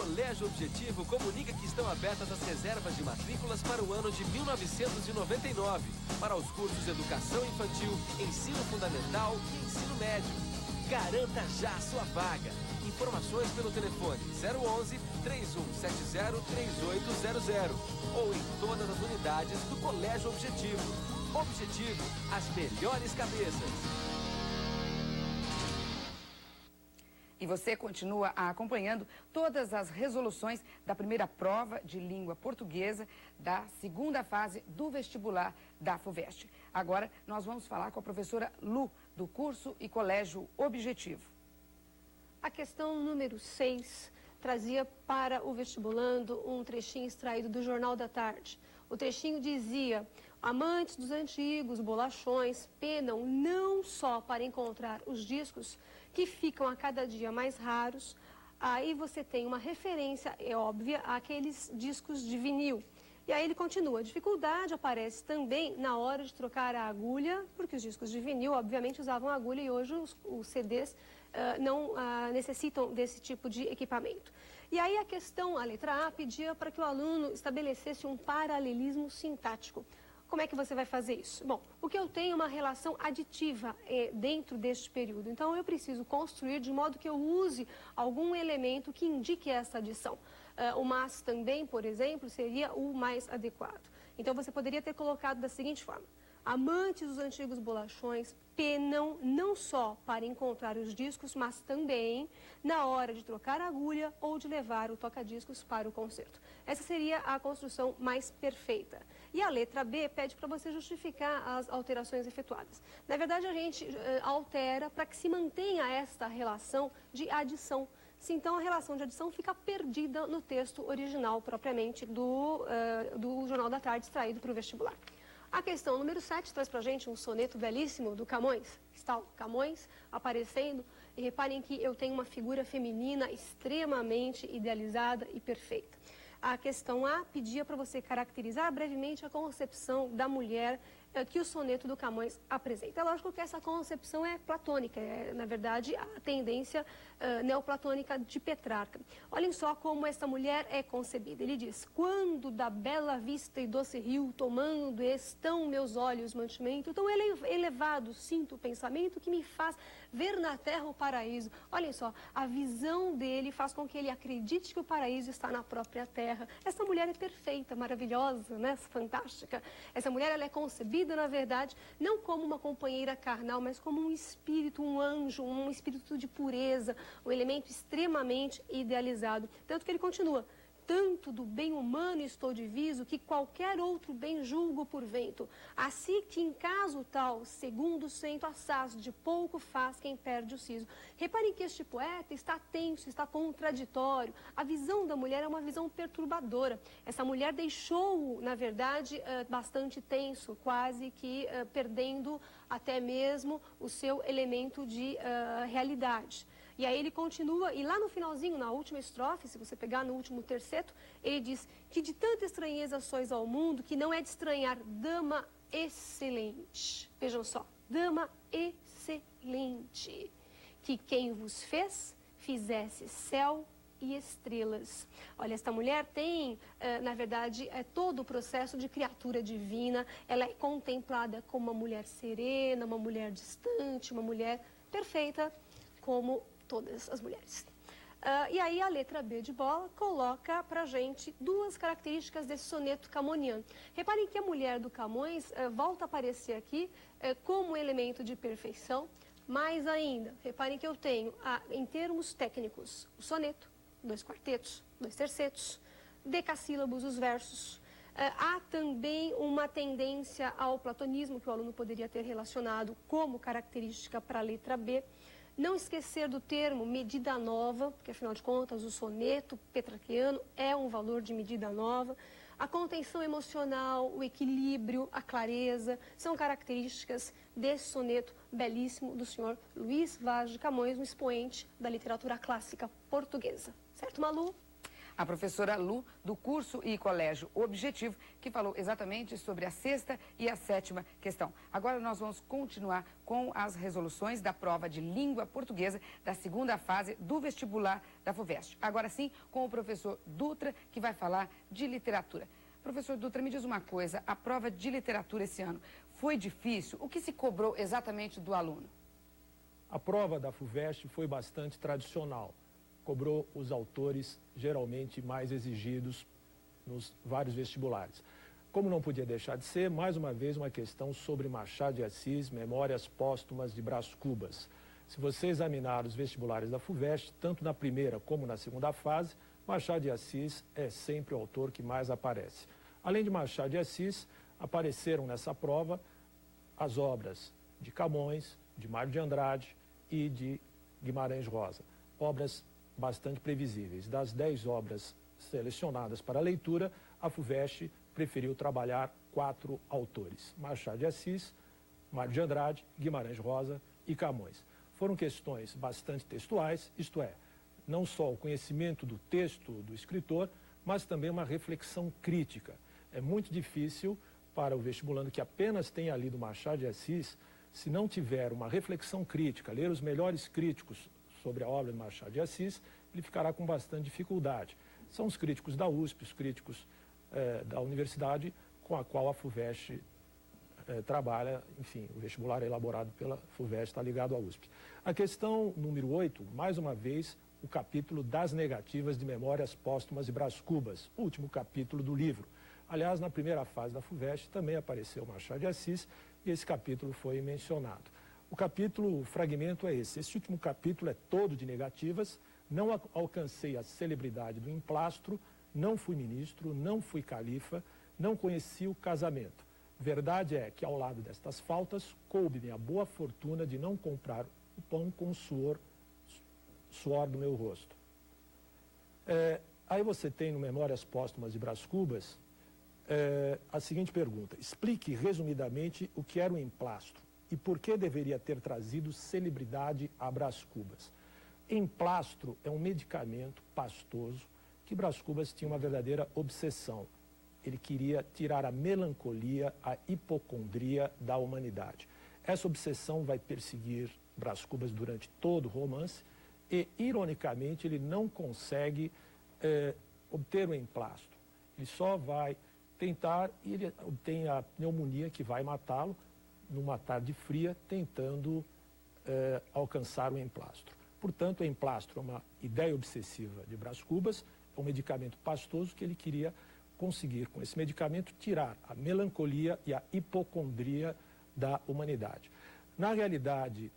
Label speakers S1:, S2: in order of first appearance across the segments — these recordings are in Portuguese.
S1: Colégio Objetivo comunica que estão abertas as reservas de matrículas para o ano de 1999, para os cursos de Educação Infantil, Ensino Fundamental e Ensino Médio. Garanta já a sua vaga. Informações pelo telefone 011 3170 3800 ou em todas as unidades do Colégio Objetivo. Objetivo, as melhores cabeças.
S2: E você continua acompanhando todas as resoluções da primeira prova de língua portuguesa da segunda fase do vestibular da FUVEST. Agora nós vamos falar com a professora Lu, do curso e Colégio Objetivo.
S3: A questão número 6 trazia para o vestibulando um trechinho extraído do Jornal da Tarde. O trechinho dizia: amantes dos antigos bolachões penam não só para encontrar os discos que ficam a cada dia mais raros. Aí você tem uma referência, é óbvia, àqueles discos de vinil. E aí ele continua: a dificuldade aparece também na hora de trocar a agulha, porque os discos de vinil, obviamente, usavam agulha e hoje os CDs não necessitam desse tipo de equipamento. E aí a questão, a letra A, pedia para que o aluno estabelecesse um paralelismo sintático. Como é que você vai fazer isso? Bom, o que eu tenho é uma relação aditiva dentro deste período. Então, eu preciso construir de modo que eu use algum elemento que indique essa adição. O mas também, por exemplo, seria o mais adequado. Então, você poderia ter colocado da seguinte forma: amantes dos antigos bolachões penam não só para encontrar os discos, mas também na hora de trocar a agulha ou de levar o toca-discos para o concerto. Essa seria a construção mais perfeita. E a letra B pede para você justificar as alterações efetuadas. Na verdade, a gente altera para que se mantenha esta relação de adição. Se então a relação de adição fica perdida no texto original propriamente do Jornal da Tarde extraído para o vestibular. A questão número 7 traz para a gente um soneto belíssimo do Camões. Está o Camões aparecendo e reparem que eu tenho uma figura feminina extremamente idealizada e perfeita. A questão A pedia para você caracterizar brevemente a concepção da mulher que o soneto do Camões apresenta. É lógico que essa concepção é platônica, é, na verdade, a tendência neoplatônica de Petrarca. Olhem só como essa mulher é concebida. Ele diz: quando da bela vista e doce rio, tomando estão meus olhos mantimento, tão elevado sinto o pensamento que me faz ver na terra o paraíso. Olhem só, a visão dele faz com que ele acredite que o paraíso está na própria terra. Essa mulher é perfeita, maravilhosa, né? Fantástica. Essa mulher, ela é concebida, na verdade, não como uma companheira carnal, mas como um espírito, um anjo, um espírito de pureza, um elemento extremamente idealizado. Tanto que ele continua: tanto do bem humano estou diviso, que qualquer outro bem julgo por vento. Assim que em caso tal, segundo sento assaz, de pouco faz quem perde o siso. Reparem que este poeta está tenso, está contraditório. A visão da mulher é uma visão perturbadora. Essa mulher deixou-o, na verdade, bastante tenso, quase que perdendo até mesmo o seu elemento de realidade. E aí ele continua, e lá no finalzinho, na última estrofe, se você pegar no último terceto, ele diz que de tanta estranheza sois ao mundo, que não é de estranhar, dama excelente. Vejam só, dama excelente, que quem vos fez, fizesse céu e estrelas. Olha, esta mulher tem, na verdade, todo o processo de criatura divina. Ela é contemplada como uma mulher serena, uma mulher distante, uma mulher perfeita, como todas as mulheres. E aí a letra B de bola coloca pra gente duas características desse soneto camoniano. Reparem que a mulher do Camões volta a aparecer aqui como elemento de perfeição. Mais ainda, reparem que eu tenho, em termos técnicos, o soneto, 2 quartetos, 2 tercetos, decassílabos, os versos. Há também uma tendência ao platonismo que o aluno poderia ter relacionado como característica para a letra B. Não esquecer do termo medida nova, porque afinal de contas o soneto petrarquiano é um valor de medida nova. A contenção emocional, o equilíbrio, a clareza, são características desse soneto belíssimo do senhor Luís Vaz de Camões, um expoente da literatura clássica portuguesa. Certo, Malu?
S2: a professora Lu, do curso e colégio Objetivo, que falou exatamente sobre a 6ª e a 7ª questão. Agora nós vamos continuar com as resoluções da prova de língua portuguesa da 2ª fase do vestibular da FUVEST. Agora sim, com o professor Dutra, que vai falar de literatura. Professor Dutra, me diz uma coisa, a prova de literatura esse ano foi difícil? O que se cobrou exatamente do aluno?
S4: A prova da FUVEST foi bastante tradicional. Cobrou os autores geralmente mais exigidos nos vários vestibulares. Como não podia deixar de ser, mais uma vez uma questão sobre Machado de Assis, Memórias Póstumas de Brás Cubas. Se você examinar os vestibulares da FUVEST, tanto na primeira como na 2ª fase, Machado de Assis é sempre o autor que mais aparece. Além de Machado de Assis, apareceram nessa prova as obras de Camões, de Mário de Andrade e de Guimarães Rosa. Obras bastante previsíveis. Das 10 obras selecionadas para a leitura, a FUVEST preferiu trabalhar 4 autores: Machado de Assis, Mário de Andrade, Guimarães Rosa e Camões. Foram questões bastante textuais, isto é, não só o conhecimento do texto do escritor, mas também uma reflexão crítica. É muito difícil para o vestibulando que apenas tenha lido Machado de Assis, se não tiver uma reflexão crítica, ler os melhores críticos sobre a obra de Machado de Assis, ele ficará com bastante dificuldade. São os críticos da USP, os críticos da universidade com a qual a FUVEST trabalha, enfim, o vestibular é elaborado pela FUVEST, está ligado à USP. A questão número 8, mais uma vez, o capítulo das negativas de Memórias Póstumas de Brás Cubas, o último capítulo do livro. Aliás, na primeira fase da FUVEST também apareceu Machado de Assis e esse capítulo foi mencionado. O fragmento é esse. Esse último capítulo é todo de negativas. Não alcancei a celebridade do emplastro, não fui ministro, não fui califa, não conheci o casamento. Verdade é que, ao lado destas faltas, coube-me a boa fortuna de não comprar o pão com o suor do meu rosto. Aí você tem no Memórias Póstumas de Brás Cubas a seguinte pergunta: explique resumidamente o que era o emplastro e por que deveria ter trazido celebridade a Brás Cubas. Emplastro é um medicamento pastoso que Brás Cubas tinha uma verdadeira obsessão. Ele queria tirar a melancolia, a hipocondria da humanidade. Essa obsessão vai perseguir Brás Cubas durante todo o romance e, ironicamente, ele não consegue obter o emplastro. Ele só vai tentar e ele obtém a pneumonia que vai matá-lo numa tarde fria, tentando alcançar o emplastro. Portanto, o emplastro é uma ideia obsessiva de Brás Cubas, é um medicamento pastoso que ele queria conseguir, com esse medicamento, tirar a melancolia e a hipocondria da humanidade. Na realidade,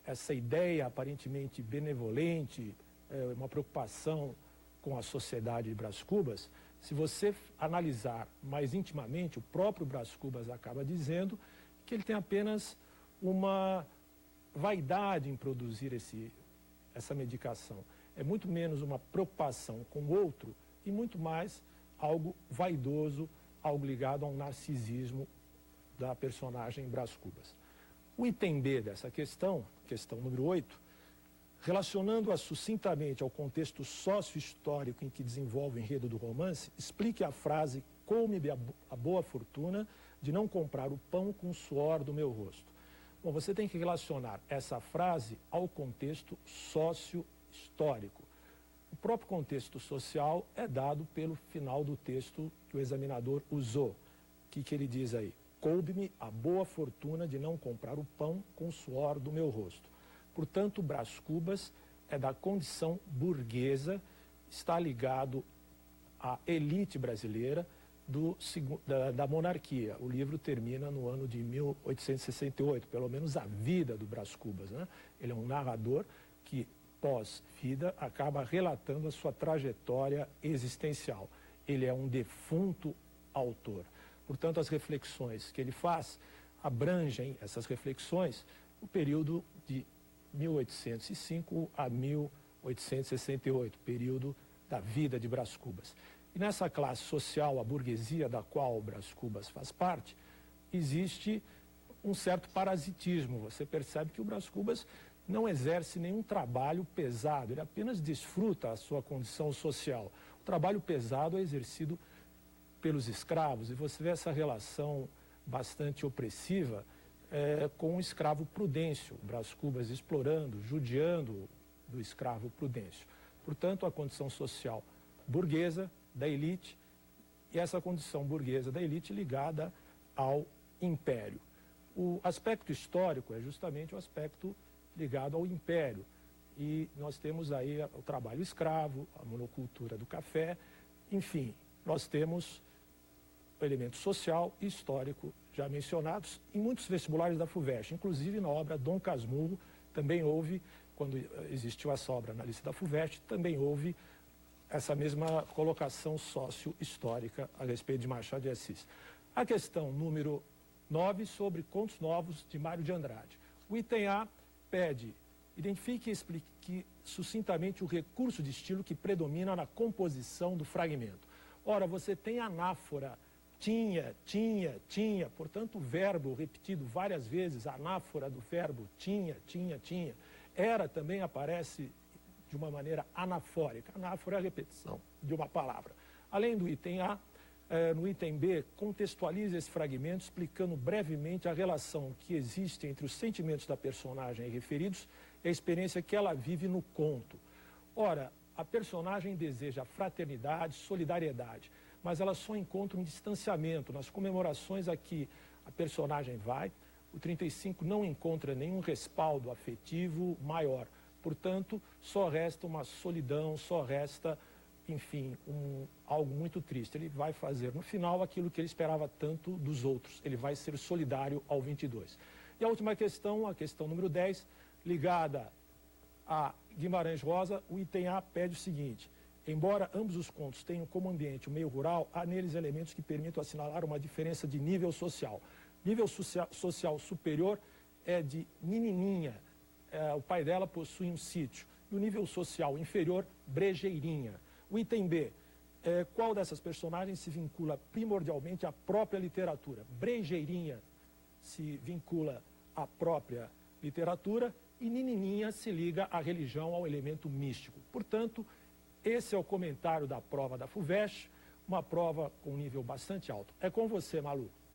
S4: essa ideia aparentemente benevolente, uma preocupação com a sociedade de Brás Cubas, se você analisar mais intimamente, o próprio Brás Cubas acaba dizendo que ele tem apenas uma vaidade em produzir essa medicação. É muito menos uma preocupação com o outro e muito mais algo vaidoso, algo ligado a um narcisismo da personagem Brás Cubas. O item B dessa questão número 8, relacionando-a sucintamente ao contexto sócio-histórico em que desenvolve o enredo do romance, explique a frase "coume-me a boa fortuna de não comprar o pão com o suor do meu rosto". Bom, você tem que relacionar essa frase ao contexto sócio-histórico. O próprio contexto social é dado pelo final do texto que o examinador usou. O que ele diz aí? "Coube-me a boa fortuna de não comprar o pão com o suor do meu rosto". Portanto, Brás Cubas é da condição burguesa, está ligado à elite brasileira da monarquia. O livro termina no ano de 1868, pelo menos a vida do Brás Cubas, né? Ele é um narrador que, pós-vida, acaba relatando a sua trajetória existencial. Ele é um defunto autor. Portanto, as reflexões que ele faz abrangem, essas reflexões, o período de 1805 a 1868, período da vida de Brás Cubas. E nessa classe social, a burguesia da qual Brás Cubas faz parte, existe um certo parasitismo. Você percebe que o Brás Cubas não exerce nenhum trabalho pesado, ele apenas desfruta a sua condição social. O trabalho pesado é exercido pelos escravos, e você vê essa relação bastante opressiva com o escravo Prudêncio, Brás Cubas explorando, judiando do escravo Prudêncio. Portanto, a condição social burguesa, da elite, e essa condição burguesa da elite ligada ao império. O aspecto histórico é justamente o aspecto ligado ao império. E nós temos aí o trabalho escravo, a monocultura do café, enfim, nós temos o elemento social e histórico já mencionados em muitos vestibulares da FUVEST, inclusive na obra Dom Casmurro, também houve, quando existiu essa obra na lista da FUVEST, também houve essa mesma colocação sócio-histórica a respeito de Machado de Assis. A questão número 9, sobre Contos Novos, de Mário de Andrade. O item A pede: identifique e explique sucintamente o recurso de estilo que predomina na composição do fragmento. Ora, você tem anáfora, tinha, portanto, o verbo repetido várias vezes, a anáfora do verbo tinha. Era também aparece de uma maneira anafórica. Anáfora é a repetição de uma palavra. Além do item A, no item B, contextualize esse fragmento explicando brevemente a relação que existe entre os sentimentos da personagem referidos e a experiência que ela vive no conto. Ora, a personagem deseja fraternidade, solidariedade, mas ela só encontra um distanciamento. Nas comemorações a que a personagem vai, o 35 não encontra nenhum respaldo afetivo maior. Portanto, só resta uma solidão, só resta, enfim, algo muito triste. Ele vai fazer, no final, aquilo que ele esperava tanto dos outros. Ele vai ser solidário ao 22. E a última questão, a questão número 10, ligada a Guimarães Rosa, o item A pede o seguinte: embora ambos os contos tenham como ambiente o meio rural, há neles elementos que permitam assinalar uma diferença de nível social. Nível social superior é de Menininha, o pai dela possui um sítio. No nível social inferior, Brejeirinha. O item B, qual dessas personagens se vincula primordialmente à própria literatura? Brejeirinha se vincula à própria literatura e Menininha se liga à religião, ao elemento místico. Portanto, esse é o comentário da prova da FUVEST, uma prova com um nível bastante alto. É com você, Malu.